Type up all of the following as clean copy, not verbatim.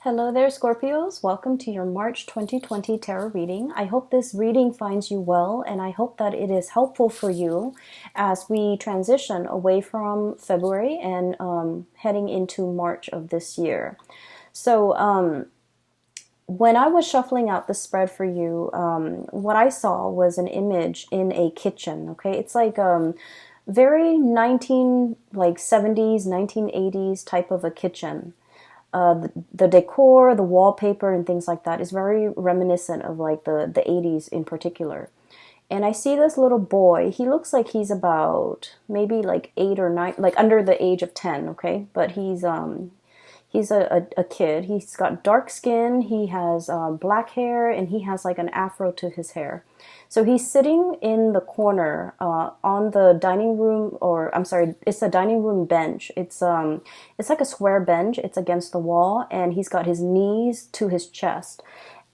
Hello there, Scorpios. Welcome to your March 2020 tarot reading. I hope this reading finds you well, and I hope that it is helpful for you as we transition away from February and heading into March of this year. So, when I was shuffling out the spread for you, what I saw was an image in a kitchen. Okay, it's like very 70s, 1980s type of a kitchen. The decor, the wallpaper, and things like that is very reminiscent of like the 80s in particular. And I see this little boy. He looks like he's about maybe like 8 or 9, like under the age of 10. Okay, but he's a kid. He's got dark skin. He has black hair, and he has like an afro to his hair. So he's sitting in the corner on the dining room, or I'm sorry, it's a dining room bench. It's like a square bench. It's against the wall, and he's got his knees to his chest.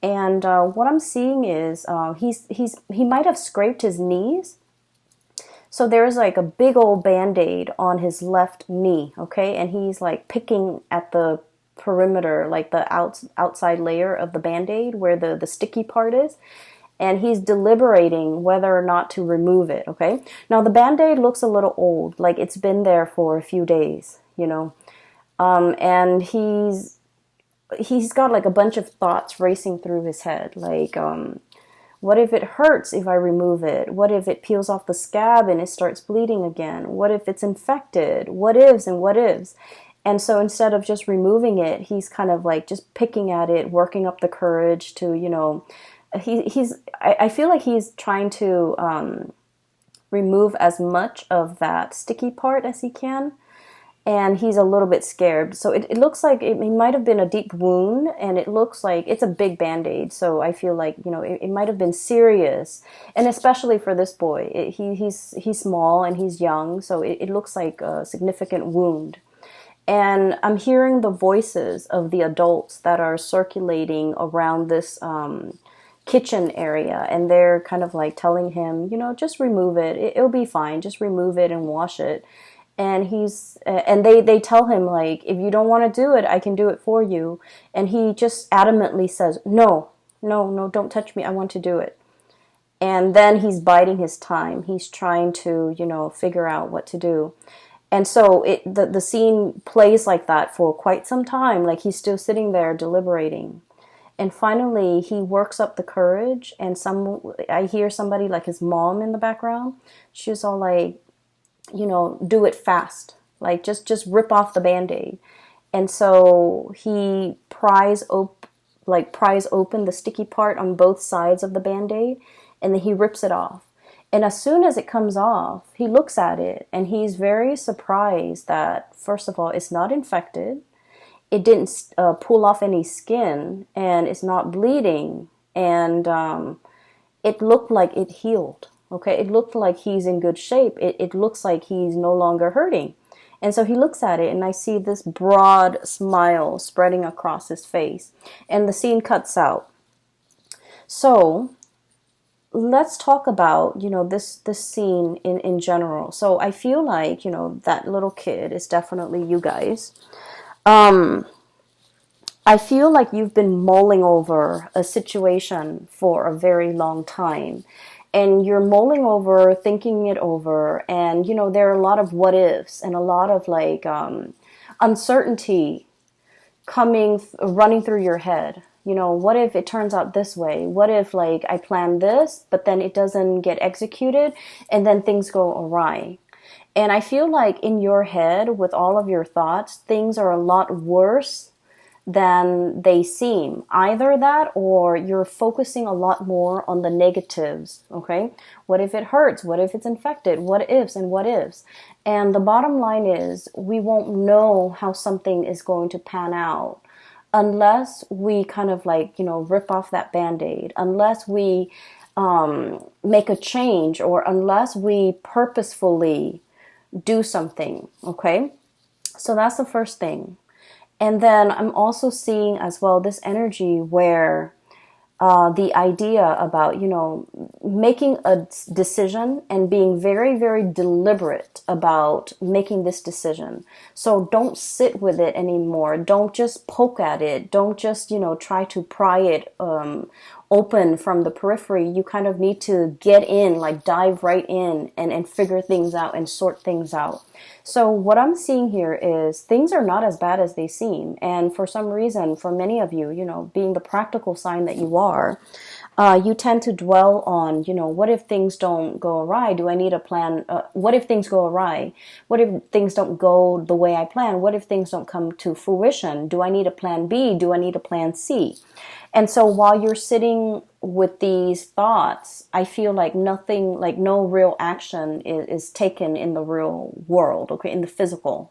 And what I'm seeing is he might have scraped his knees. So there's like a big old Band-Aid on his left knee, okay? And he's like picking at the perimeter, like the outside layer of the Band-Aid where the sticky part is. And he's deliberating whether or not to remove it, okay? Now the Band-Aid looks a little old, like it's been there for a few days, you know? And he's got like a bunch of thoughts racing through his head, like, what if it hurts if I remove it? What if it peels off the scab and it starts bleeding again? What if it's infected? What ifs and what ifs? And so instead of just removing it, he's kind of like just picking at it, working up the courage to, you know, I feel like he's trying to remove as much of that sticky part as he can. And he's a little bit scared. So it looks like it might have been a deep wound, and it looks like it's a big Band-Aid. So I feel like, you know, it might have been serious. And especially for this boy, he's small and he's young, so it looks like a significant wound. And I'm hearing the voices of the adults that are circulating around this kitchen area, and they're kind of like telling him, you know, just remove it. It'll be fine. Just remove it and wash it. And they tell him, like, if you don't want to do it, I can do it for you. And he just adamantly says, no, don't touch me. I want to do it. And then he's biding his time. He's trying to, you know, figure out what to do. And so the scene plays like that for quite some time. Like he's still sitting there deliberating. And finally, he works up the courage. And I hear somebody like his mom in the background. She's all like, you know, do it fast. Like just rip off the Band-Aid. And so he pries open the sticky part on both sides of the Band-Aid, and then he rips it off. And as soon as it comes off, he looks at it and he's very surprised that, first of all, it's not infected. It didn't pull off any skin, and it's not bleeding. And it looked like it healed. Okay, it looked like he's in good shape. It looks like he's no longer hurting. And so he looks at it, and I see this broad smile spreading across his face. And the scene cuts out. So let's talk about, you know, this scene in general. So I feel like, you know, that little kid is definitely you guys. I feel like you've been mulling over a situation for a very long time. And you're mulling over, thinking it over, and, you know, there are a lot of what ifs and a lot of like uncertainty running through your head. You know, what if it turns out this way? What if like I plan this, but then it doesn't get executed, and then things go awry? And I feel like in your head, with all of your thoughts, things are a lot worse than they seem. Either that, or you're focusing a lot more on the negatives, okay? What if it hurts? What if it's infected? What ifs and what ifs? And the bottom line is, we won't know how something is going to pan out unless we kind of like, you know, rip off that Band-Aid, unless we make a change, or unless we purposefully do something, okay? So that's the first thing. And then I'm also seeing as well this energy where the idea about, making a decision and being very, very deliberate about making this decision. So don't sit with it anymore. Don't just poke at it. Don't just, try to pry it open from the periphery. You kind of need to get in, like dive right in and figure things out and sort things out. So what I'm seeing here is things are not as bad as they seem. And for some reason, for many of you, being the practical sign that you are, you tend to dwell on, what if things don't go awry? Do I need a plan? What if things go awry? What if things don't go the way I plan? What if things don't come to fruition? Do I need a plan B? Do I need a plan C? And so while you're sitting with these thoughts, I feel like nothing, like no real action is taken in the real world, okay, in the physical.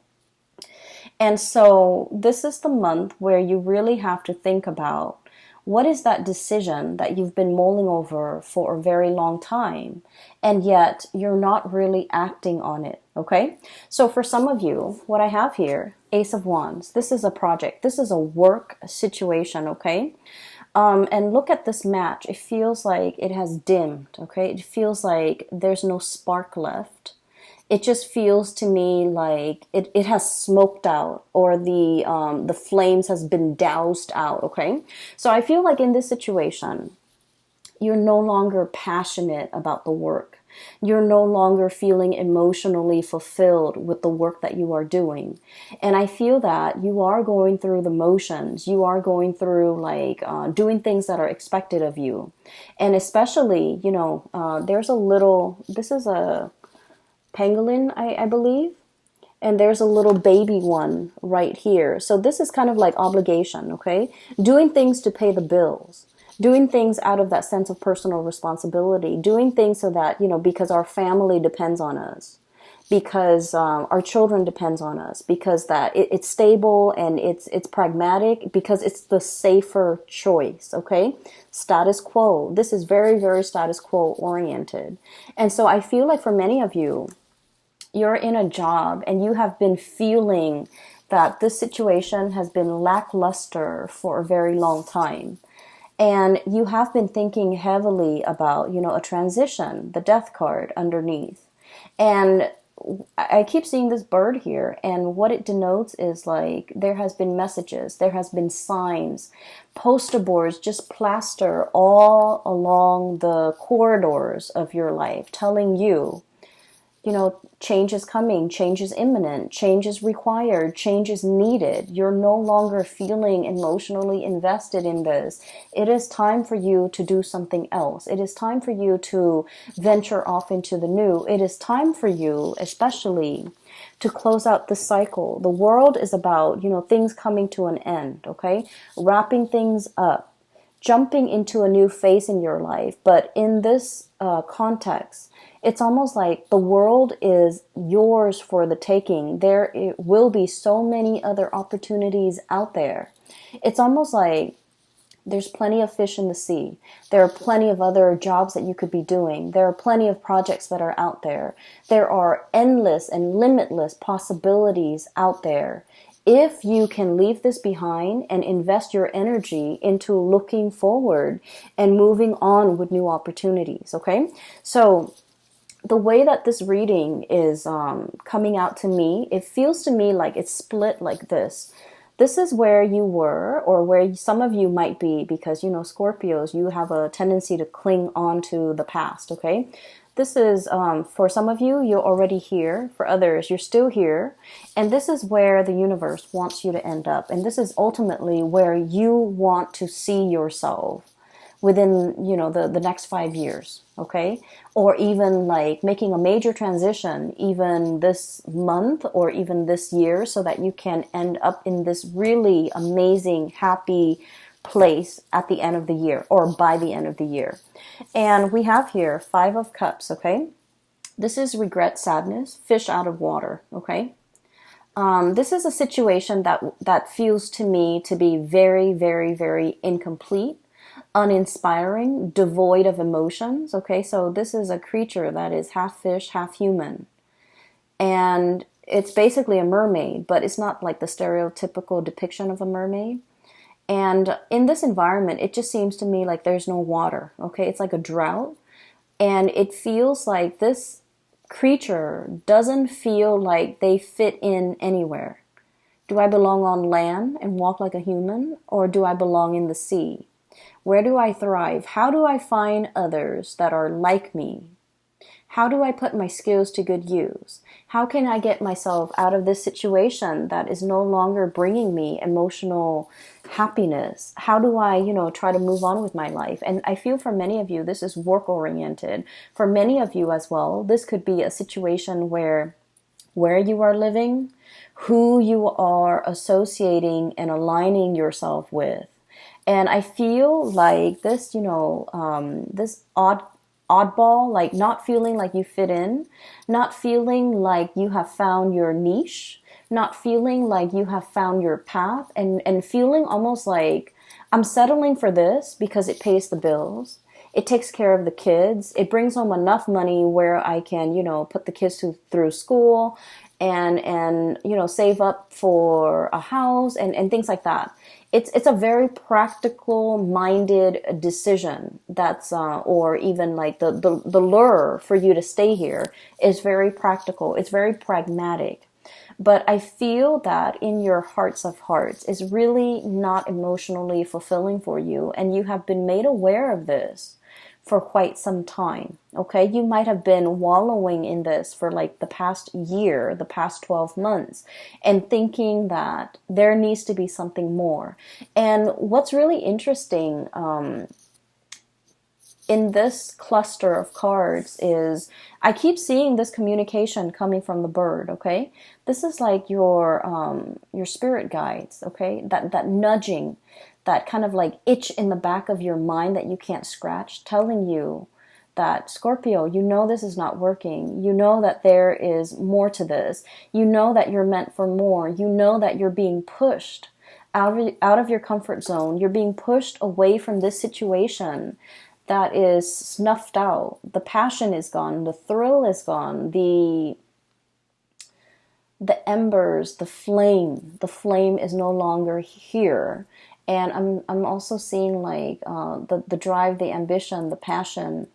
And so this is the month where you really have to think about what is that decision that you've been mulling over for a very long time, and yet you're not really acting on it, okay? So for some of you, what I have here, Ace of Wands, this is a project. This is a work situation, okay? And look at this match. It feels like it has dimmed, okay? It feels like there's no spark left. It just feels to me like it has smoked out, or the flames has been doused out, okay? So I feel like in this situation, you're no longer passionate about the work. You're no longer feeling emotionally fulfilled with the work that you are doing. And I feel that you are going through the motions. You are going through doing things that are expected of you. And especially, there's a little, this is a pangolin, I believe. And there's a little baby one right here. So this is kind of like obligation, okay? Doing things to pay the bills. Doing things out of that sense of personal responsibility. Doing things so that, because our family depends on us. Because our children depends on us. Because that it's stable and it's pragmatic. Because it's the safer choice, okay? Status quo. This is very, very status quo oriented. And so I feel like for many of you, you're in a job and you have been feeling that this situation has been lackluster for a very long time. And you have been thinking heavily about, a transition, the death card underneath. And I keep seeing this bird here, and what it denotes is like there has been messages, there has been signs, poster boards just plaster all along the corridors of your life telling you, change is coming, change is imminent, change is required, change is needed. You're no longer feeling emotionally invested in this. It is time for you to do something else. It is time for you to venture off into the new. It is time for you, especially, to close out the cycle. The world is about, things coming to an end, okay? Wrapping things up, jumping into a new phase in your life. But in this context, it's almost like the world is yours for the taking. There will be so many other opportunities out there. It's almost like there's plenty of fish in the sea. There are plenty of other jobs that you could be doing. There are plenty of projects that are out there. There are endless and limitless possibilities out there. If you can leave this behind and invest your energy into looking forward and moving on with new opportunities, okay? So the way that this reading is coming out to me, it feels to me like it's split like this. This is where you were, or where some of you might be, because, Scorpios, you have a tendency to cling on to the past, okay? This is, for some of you, you're already here. For others, you're still here. And this is where the universe wants you to end up. And this is ultimately where you want to see yourself within, the next 5 years, okay? Or even like making a major transition even this month or even this year, so that you can end up in this really amazing, happy place at the end of the year, or by the end of the year. And we have here 5 of Cups, okay? This is regret, sadness, fish out of water, okay? This is a situation that feels to me to be very, very, very incomplete, uninspiring, devoid of emotions, okay? So this is a creature that is half fish, half human. And it's basically a mermaid, but it's not like the stereotypical depiction of a mermaid. And in this environment, it just seems to me like there's no water, okay? It's like a drought. And it feels like this creature doesn't feel like they fit in anywhere. Do I belong on land and walk like a human, or do I belong in the sea? Where do I thrive? How do I find others that are like me? How do I put my skills to good use? How can I get myself out of this situation that is no longer bringing me emotional happiness? How do I, try to move on with my life? And I feel for many of you, this is work oriented. For many of you as well, this could be a situation where you are living, who you are associating and aligning yourself with. And I feel like this, this oddball, like not feeling like you fit in, not feeling like you have found your niche, not feeling like you have found your path, and feeling almost like I'm settling for this because it pays the bills. It takes care of the kids. It brings home enough money where I can, put the kids through school and save up for a house and things like that. It's a very practical minded decision that's or even like the lure for you to stay here is very practical. It's very pragmatic. But I feel that in your hearts of hearts is really not emotionally fulfilling for you, and you have been made aware of this for quite some time. Okay, you might have been wallowing in this for like the past year, the past 12 months, and thinking that there needs to be something more. And what's really interesting in this cluster of cards is I keep seeing this communication coming from the bird. Okay, this is like your spirit guides. Okay, that nudging, that kind of like itch in the back of your mind that you can't scratch, telling you that, Scorpio, you know this is not working. You know that there is more to this. You know that you're meant for more. You know that you're being pushed out of your comfort zone. You're being pushed away from this situation that is snuffed out. The passion is gone. The thrill is gone. The embers, the flame is no longer here. And I'm also seeing like the drive, the ambition, the passion.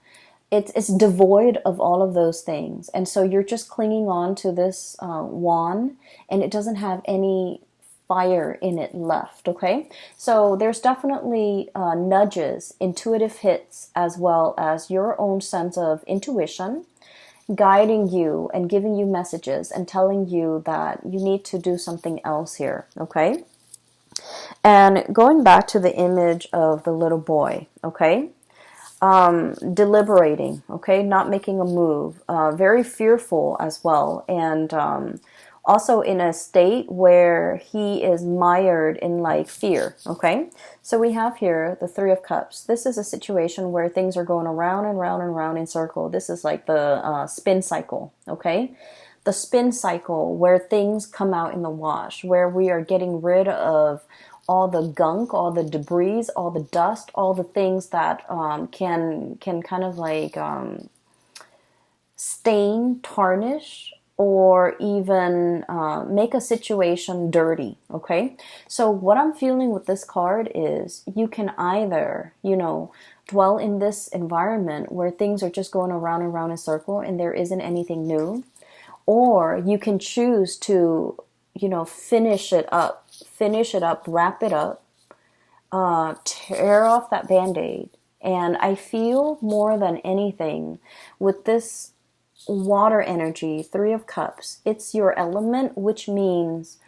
It's devoid of all of those things, and so you're just clinging on to this wand, and it doesn't have any fire in it left. Okay, so there's definitely nudges, intuitive hits, as well as your own sense of intuition guiding you and giving you messages and telling you that you need to do something else here. Okay. And going back to the image of the little boy, okay, deliberating, okay, not making a move, very fearful as well, and also in a state where he is mired in like fear, okay. So we have here the Three of Cups. This is a situation where things are going around and round and round in circle. This is like the spin cycle, okay. The spin cycle where things come out in the wash, where we are getting rid of all the gunk, all the debris, all the dust, all the things that can kind of like stain, tarnish, or even make a situation dirty. Okay, so what I'm feeling with this card is you can either, dwell in this environment where things are just going around and around in a circle and there isn't anything new, or you can choose to, finish it up, wrap it up, tear off that Bandaid. And I feel more than anything with this water energy, Three of Cups, it's your element, which means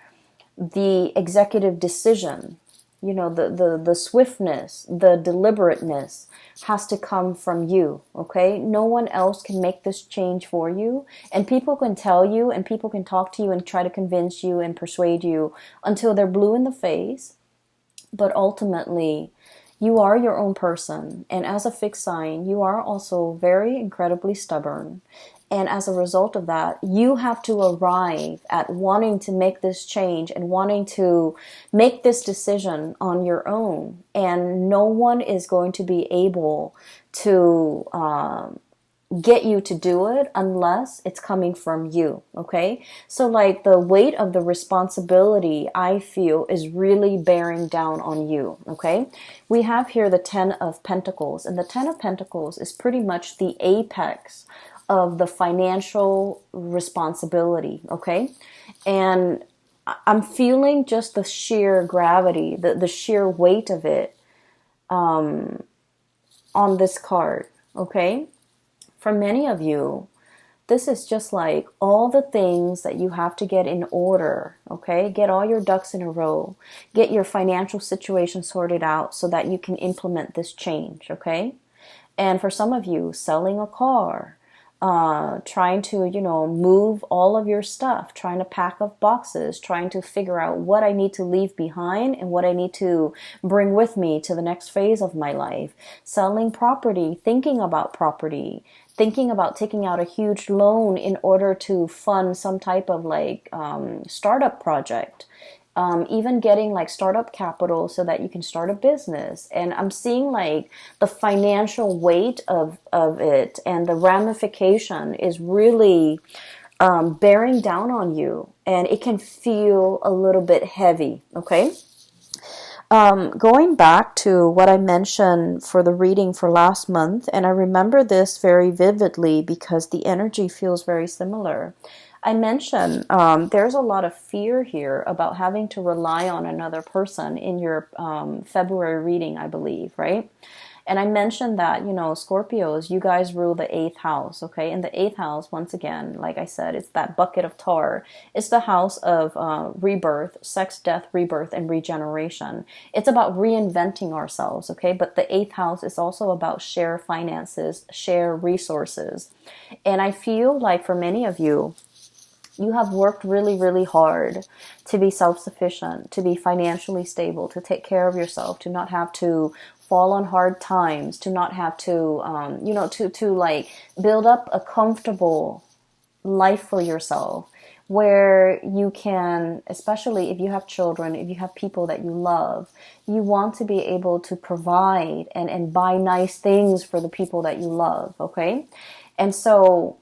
the executive decision, the swiftness, the deliberateness has to come from you, okay? No one else can make this change for you. And people can tell you, and people can talk to you and try to convince you and persuade you until they're blue in the face. But ultimately, you are your own person. And as a fixed sign, you are also very incredibly stubborn. And as a result of that, you have to arrive at wanting to make this change and wanting to make this decision on your own. And no one is going to be able to get you to do it unless it's coming from you. Okay, so like the weight of the responsibility, I feel, is really bearing down on you. Okay, we have here the Ten of Pentacles, and the Ten of Pentacles is pretty much the apex of the financial responsibility. Okay, and I'm feeling just the sheer gravity, the sheer weight of it on this card. Okay, for many of you, this is just like all the things that you have to get in order. Okay, get all your ducks in a row, get your financial situation sorted out so that you can implement this change. Okay, and for some of you, selling a car, trying to, move all of your stuff, trying to pack up boxes, trying to figure out what I need to leave behind and what I need to bring with me to the next phase of my life. Selling property, thinking about property, thinking about taking out a huge loan in order to fund some type of like startup project. Even getting like startup capital so that you can start a business. And I'm seeing like the financial weight of it and the ramification is really bearing down on you, and it can feel a little bit heavy. Okay. Going back to what I mentioned for the reading for last month, and I remember this very vividly because the energy feels very similar. I mentioned there's a lot of fear here about having to rely on another person in your February reading, I believe, right? And I mentioned that, Scorpios, you guys rule the 8th house, okay? And the 8th house, once again, like I said, it's that bucket of tar. It's the house of rebirth, sex, death, rebirth, and regeneration. It's about reinventing ourselves, okay? But the 8th house is also about share finances, share resources. And I feel like for many of you, you have worked really, really hard to be self-sufficient, to be financially stable, to take care of yourself, to not have to fall on hard times, to not have to, to like build up a comfortable life for yourself where you can, especially if you have children, if you have people that you love, you want to be able to provide and buy nice things for the people that you love, okay? And so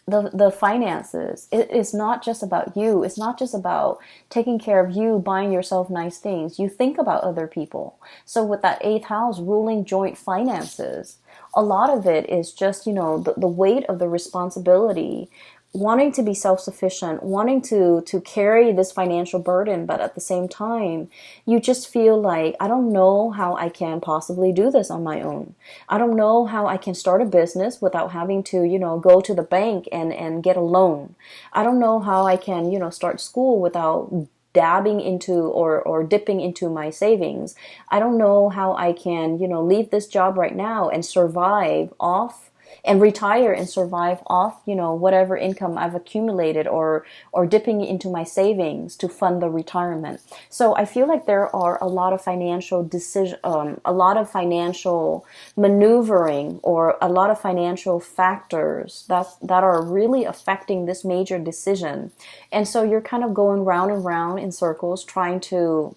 the finances, it is not just about you. It's not just about taking care of you, buying yourself nice things. You think about other people. So with that 8th house ruling joint finances, a lot of it is just, the weight of the responsibility, wanting to be self-sufficient, wanting to carry this financial burden, but at the same time, you just feel like, I don't know how I can possibly do this on my own. I don't know how I can start a business without having to, go to the bank and get a loan. I don't know how I can, start school without dabbing into or dipping into my savings. I don't know how I can, leave this job right now and survive off and retire and survive off, whatever income I've accumulated or dipping into my savings to fund the retirement. So I feel like there are a lot of financial a lot of financial maneuvering or a lot of financial factors that are really affecting this major decision. And so you're kind of going round and round in circles trying to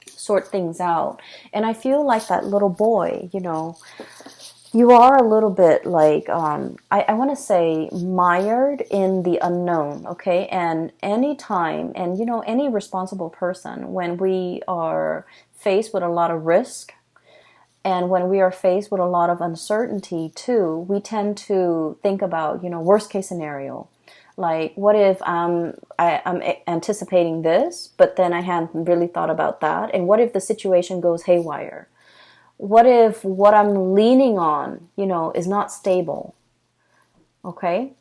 sort things out. And I feel like that little boy, you are a little bit like, I want to say mired in the unknown, okay? And any time, and any responsible person, when we are faced with a lot of risk, and when we are faced with a lot of uncertainty too, we tend to think about, worst case scenario. Like, what if I'm anticipating this, but then I hadn't really thought about that? And what if the situation goes haywire? What if what I'm leaning on, is not stable? Okay?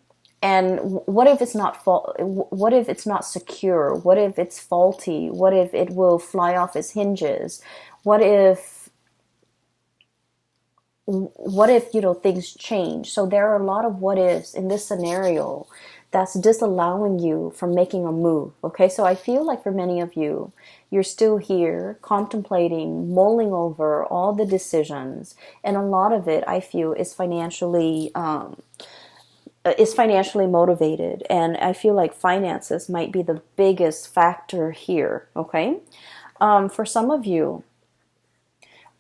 And what if it's not what if it's not secure? What if it's faulty? What if it will fly off its hinges? What if things change? So there are a lot of what ifs in this scenario that's disallowing you from making a move. Okay, so I feel like for many of you, you're still here contemplating, mulling over all the decisions, and a lot of it, I feel, is financially motivated, and I feel like finances might be the biggest factor here. Okay, for some of you,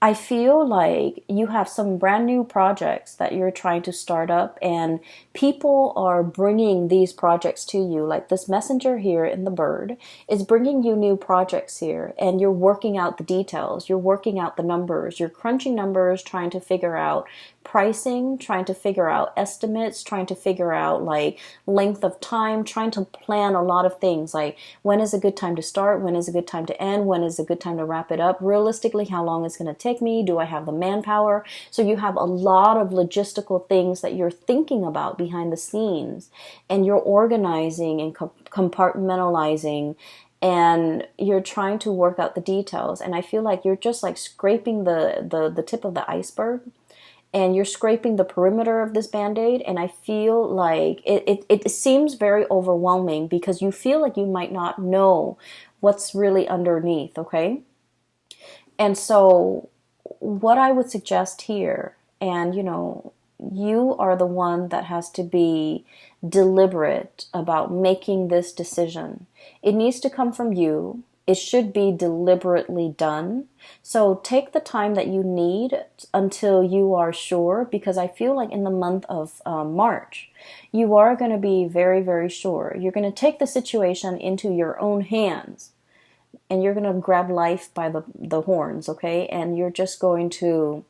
I feel like you have some brand new projects that you're trying to start up, and people are bringing these projects to you. Like this messenger here in the bird is bringing you new projects here, and you're working out the details. You're working out the numbers. You're crunching numbers, trying to figure out pricing, trying to figure out estimates, trying to figure out like length of time, trying to plan a lot of things like when is a good time to start, when is a good time to end, when is a good time to wrap it up, realistically how long it's going to take me, do I have the manpower? So you have a lot of logistical things that you're thinking about behind the scenes, and you're organizing and compartmentalizing, and you're trying to work out the details. And I feel like you're just like scraping the tip of the iceberg, and you're scraping the perimeter of this band-aid. And I feel like it seems very overwhelming because you feel like you might not know what's really underneath, okay? And so what I would suggest here, and you are the one that has to be deliberate about making this decision. It needs to come from you. It should be deliberately done. So take the time that you need until you are sure, because I feel like in the month of March, you are going to be very, very sure. You're going to take the situation into your own hands, and you're going to grab life by the horns, okay? And you're just going to,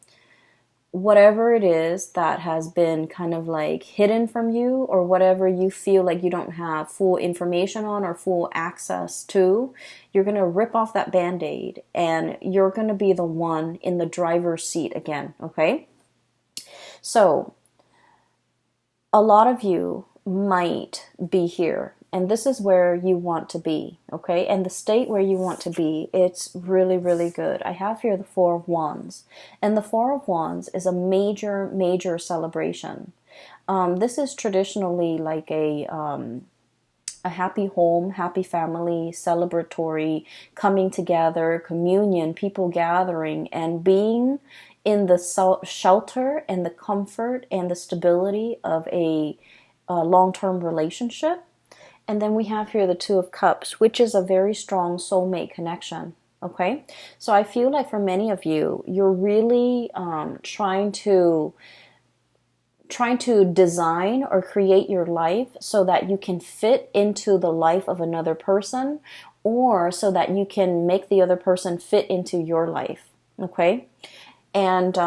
whatever it is that has been kind of like hidden from you, or whatever you feel like you don't have full information on or full access to, you're going to rip off that band-aid, and you're going to be the one in the driver's seat again, okay? So a lot of you might be here, and this is where you want to be, okay? And the state where you want to be, it's really, really good. I have here the Four of Wands, and the Four of Wands is a major, major celebration. This is traditionally like a happy home, happy family, celebratory, coming together, communion, people gathering, and being in the shelter and the comfort and the stability of a long-term relationship. And then we have here the Two of Cups, which is a very strong soulmate connection. Okay, so I feel like for many of you, you're really trying to design or create your life so that you can fit into the life of another person, or so that you can make the other person fit into your life. Okay, and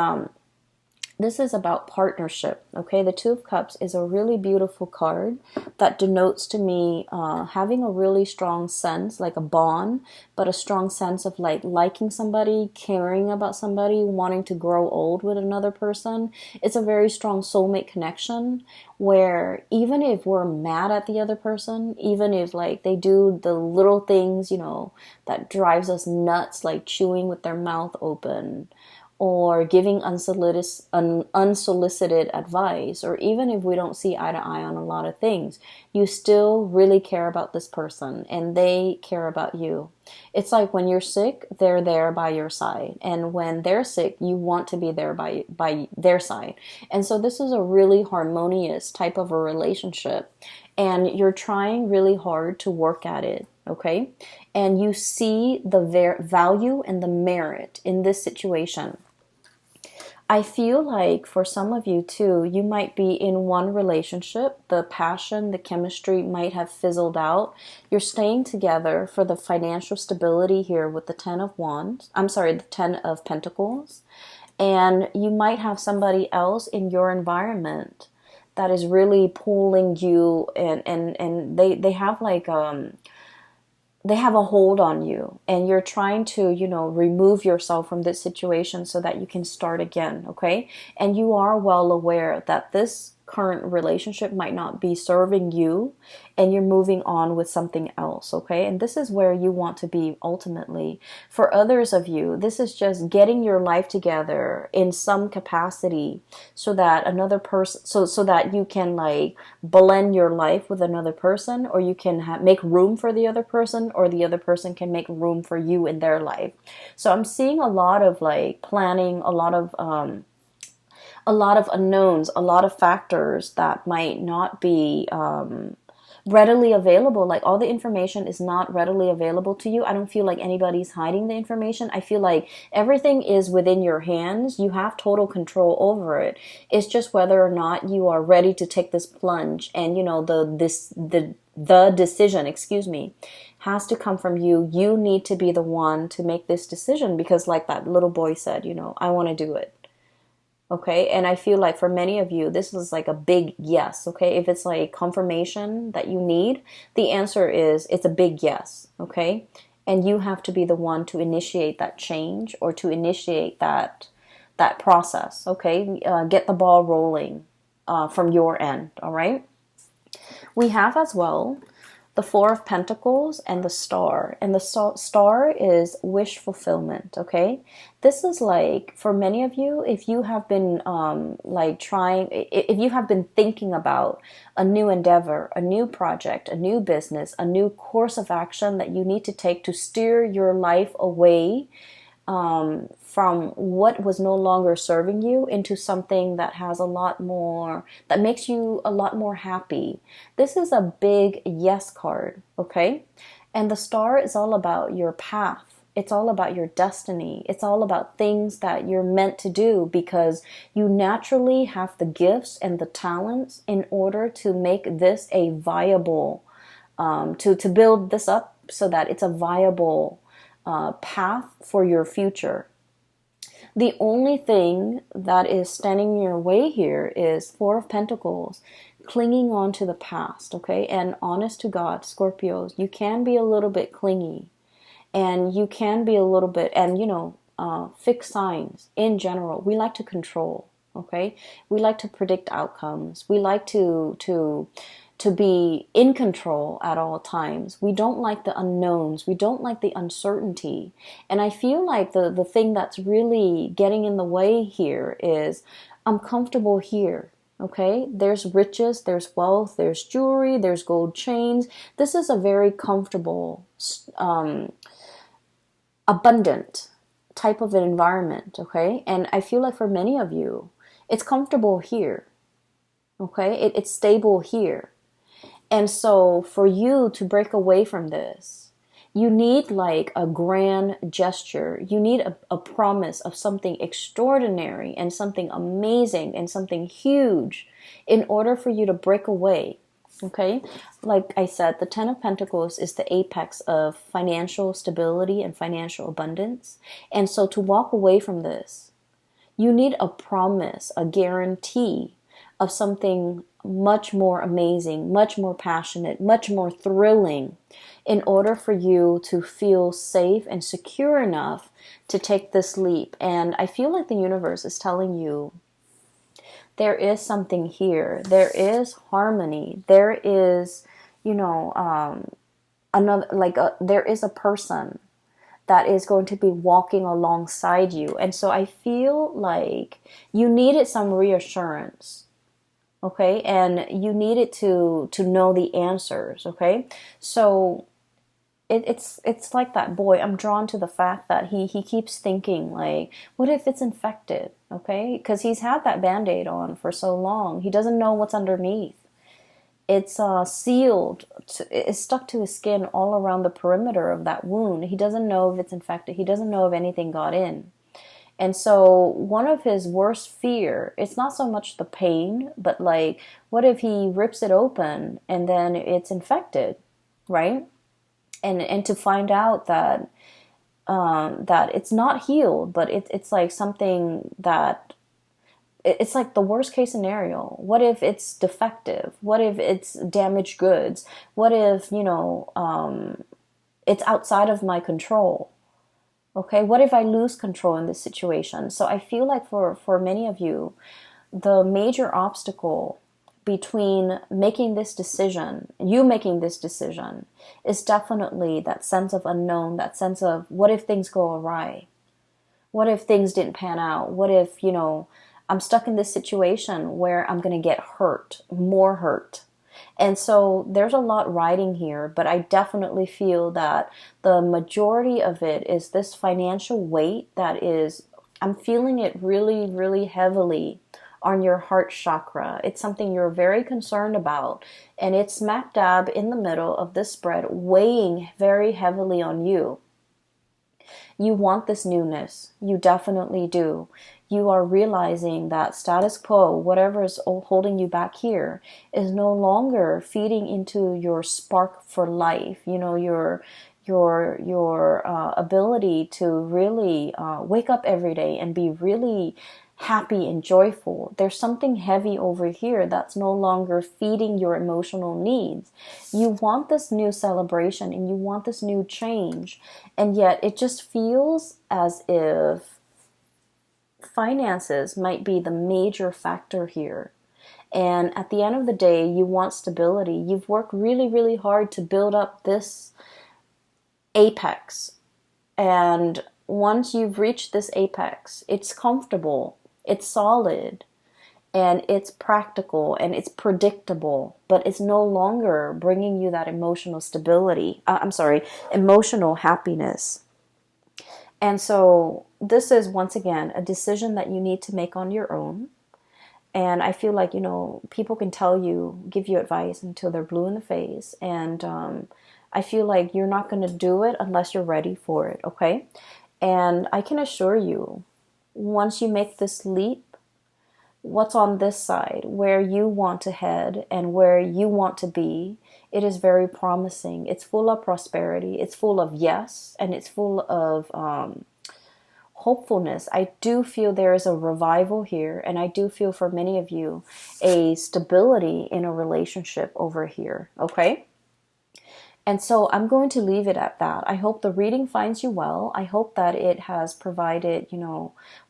this is about partnership, okay? The Two of Cups is a really beautiful card that denotes to me having a really strong sense, like a bond, but a strong sense of like liking somebody, caring about somebody, wanting to grow old with another person. It's a very strong soulmate connection where even if we're mad at the other person, even if like they do the little things, that drives us nuts, like chewing with their mouth open, or giving unsolicited advice, or even if we don't see eye to eye on a lot of things, you still really care about this person and they care about you. It's like when you're sick, they're there by your side. And when they're sick, you want to be there by their side. And so this is a really harmonious type of a relationship. And you're trying really hard to work at it, okay? And you see the value and the merit in this situation. I feel like for some of you too, you might be in one relationship, the passion, the chemistry might have fizzled out. You're staying together for the financial stability here with the Ten of Wands. I'm sorry, the Ten of Pentacles. And you might have somebody else in your environment that is really pulling you, and they have like they have a hold on you, and you're trying to, remove yourself from this situation so that you can start again, okay? And you are well aware that this current relationship might not be serving you, and you're moving on with something else, okay? And this is where you want to be ultimately. For others of you, this is just getting your life together in some capacity so that another person, so that you can like blend your life with another person, or you can make room for the other person, or the other person can make room for you in their life. So I'm seeing a lot of like planning, a lot of unknowns, a lot of factors that might not be readily available. Like all the information is not readily available to you. I don't feel like anybody's hiding the information. I feel like everything is within your hands. You have total control over it. It's just whether or not you are ready to take this plunge. And the decision, excuse me, has to come from you. You need to be the one to make this decision because, like that little boy said, I want to do it. Okay. And I feel like for many of you, this is like a big yes. Okay. If it's like confirmation that you need, the answer is it's a big yes. Okay. And you have to be the one to initiate that change or to initiate that process. Okay. Get the ball rolling from your end. All right. We have as well the Four of Pentacles and the Star. And the Star is wish fulfillment, okay? This is like, for many of you, if you have been if you have been thinking about a new endeavor, a new project, a new business, a new course of action that you need to take to steer your life away from what was no longer serving you into something that has a lot more, that makes you a lot more happy. This is a big yes card, okay? And the Star is all about your path. It's all about your destiny. It's all about things that you're meant to do because you naturally have the gifts and the talents in order to make this a viable, to build this up so that it's a viable path for your future. The only thing that is standing in your way here is Four of Pentacles, clinging on to the past, okay? And honest to God, Scorpios, you can be a little bit clingy and you can be a little bit, and fixed signs in general, we like to control, okay? We like to predict outcomes. We like to be in control at all times. We don't like the unknowns. We don't like the uncertainty. And I feel like the thing that's really getting in the way here is I'm comfortable here. Okay, there's riches, there's wealth, there's jewelry, there's gold chains. This is a very comfortable, abundant type of an environment. Okay, and I feel like for many of you, it's comfortable here. Okay, it's stable here. And so for you to break away from this, you need like a grand gesture. You need a promise of something extraordinary and something amazing and something huge in order for you to break away. Okay? Like I said, the Ten of Pentacles is the apex of financial stability and financial abundance. And so to walk away from this, you need a promise, a guarantee of something much more amazing, much more passionate, much more thrilling in order for you to feel safe and secure enough to take this leap. And I feel like the universe is telling you there is something here. There is harmony. There is, there is a person that is going to be walking alongside you. And so I feel like you needed some reassurance. Okay, and you needed to know the answers. Okay, so it's like that boy. I'm drawn to the fact that he keeps thinking like, what if it's infected? Okay, because he's had that Band-Aid on for so long, he doesn't know what's underneath. It's sealed. It's stuck to his skin all around the perimeter of that wound. He doesn't know if it's infected. He doesn't know if anything got in. And so one of his worst fear, it's not so much the pain, but like, what if he rips it open and then it's infected, right? And to find out that that it's not healed, but it's like something that, it's like the worst case scenario. What if it's defective? What if it's damaged goods? What if, it's outside of my control? Okay, what if I lose control in this situation? So I feel like for many of you, the major obstacle between making this decision, you making this decision, is definitely that sense of unknown, that sense of what if things go awry? What if things didn't pan out? What if, I'm stuck in this situation where I'm going to get hurt, more hurt? And so there's a lot riding here, but I definitely feel that the majority of it is this financial weight that is, I'm feeling it really, really heavily on your heart chakra. It's something you're very concerned about, and it's smack dab in the middle of this spread, weighing very heavily on you. You want this newness. You definitely do. You are realizing that status quo, whatever is holding you back here, is no longer feeding into your spark for life. You know, your ability to really wake up every day and be really happy and joyful. There's something heavy over here that's no longer feeding your emotional needs. You want this new celebration and you want this new change, and yet it just feels as if finances might be the major factor here. And at the end of the day, you want stability. You've worked really, really hard to build up this apex. And once you've reached this apex, it's comfortable, it's solid, and it's practical, and it's predictable, but it's no longer bringing you that emotional stability. Emotional happiness. And so this is, once again, a decision that you need to make on your own. And I feel like, people can tell you, give you advice until they're blue in the face. And I feel like you're not going to do it unless you're ready for it, okay? And I can assure you, once you make this leap, what's on this side, where you want to head and where you want to be, it is very promising. It's full of prosperity. It's full of yes, and it's full of hopefulness. I do feel there is a revival here, and I do feel for many of you a stability in a relationship over here, okay? And so I'm going to leave it at that. I hope the reading finds you well. I hope that it has provided,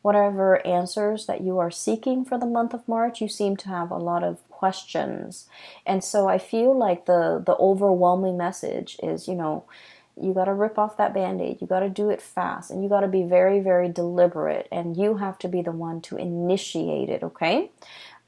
whatever answers that you are seeking for the month of March. You seem to have a lot of questions. And so I feel like the overwhelming message is, you got to rip off that Band-Aid. You got to do it fast, and you got to be very, very deliberate, and you have to be the one to initiate it, okay?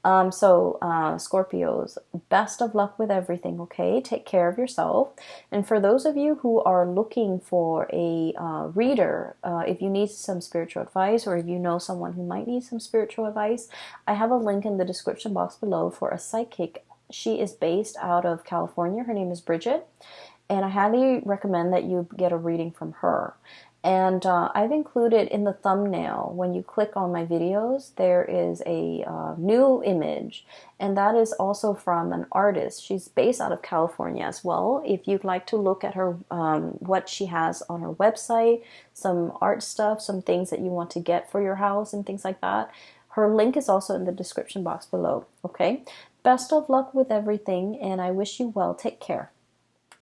Scorpios, best of luck with everything, okay? Take care of yourself. And for those of you who are looking for a reader, if you need some spiritual advice, or if you know someone who might need some spiritual advice, I have a link in the description box below for a psychic. She is based out of California. Her name is Bridget. And I highly recommend that you get a reading from her. And I've included in the thumbnail, when you click on my videos, there is a new image. And that is also from an artist. She's based out of California as well. If you'd like to look at her, what she has on her website, some art stuff, some things that you want to get for your house and things like that, her link is also in the description box below. Okay? Best of luck with everything, and I wish you well. Take care.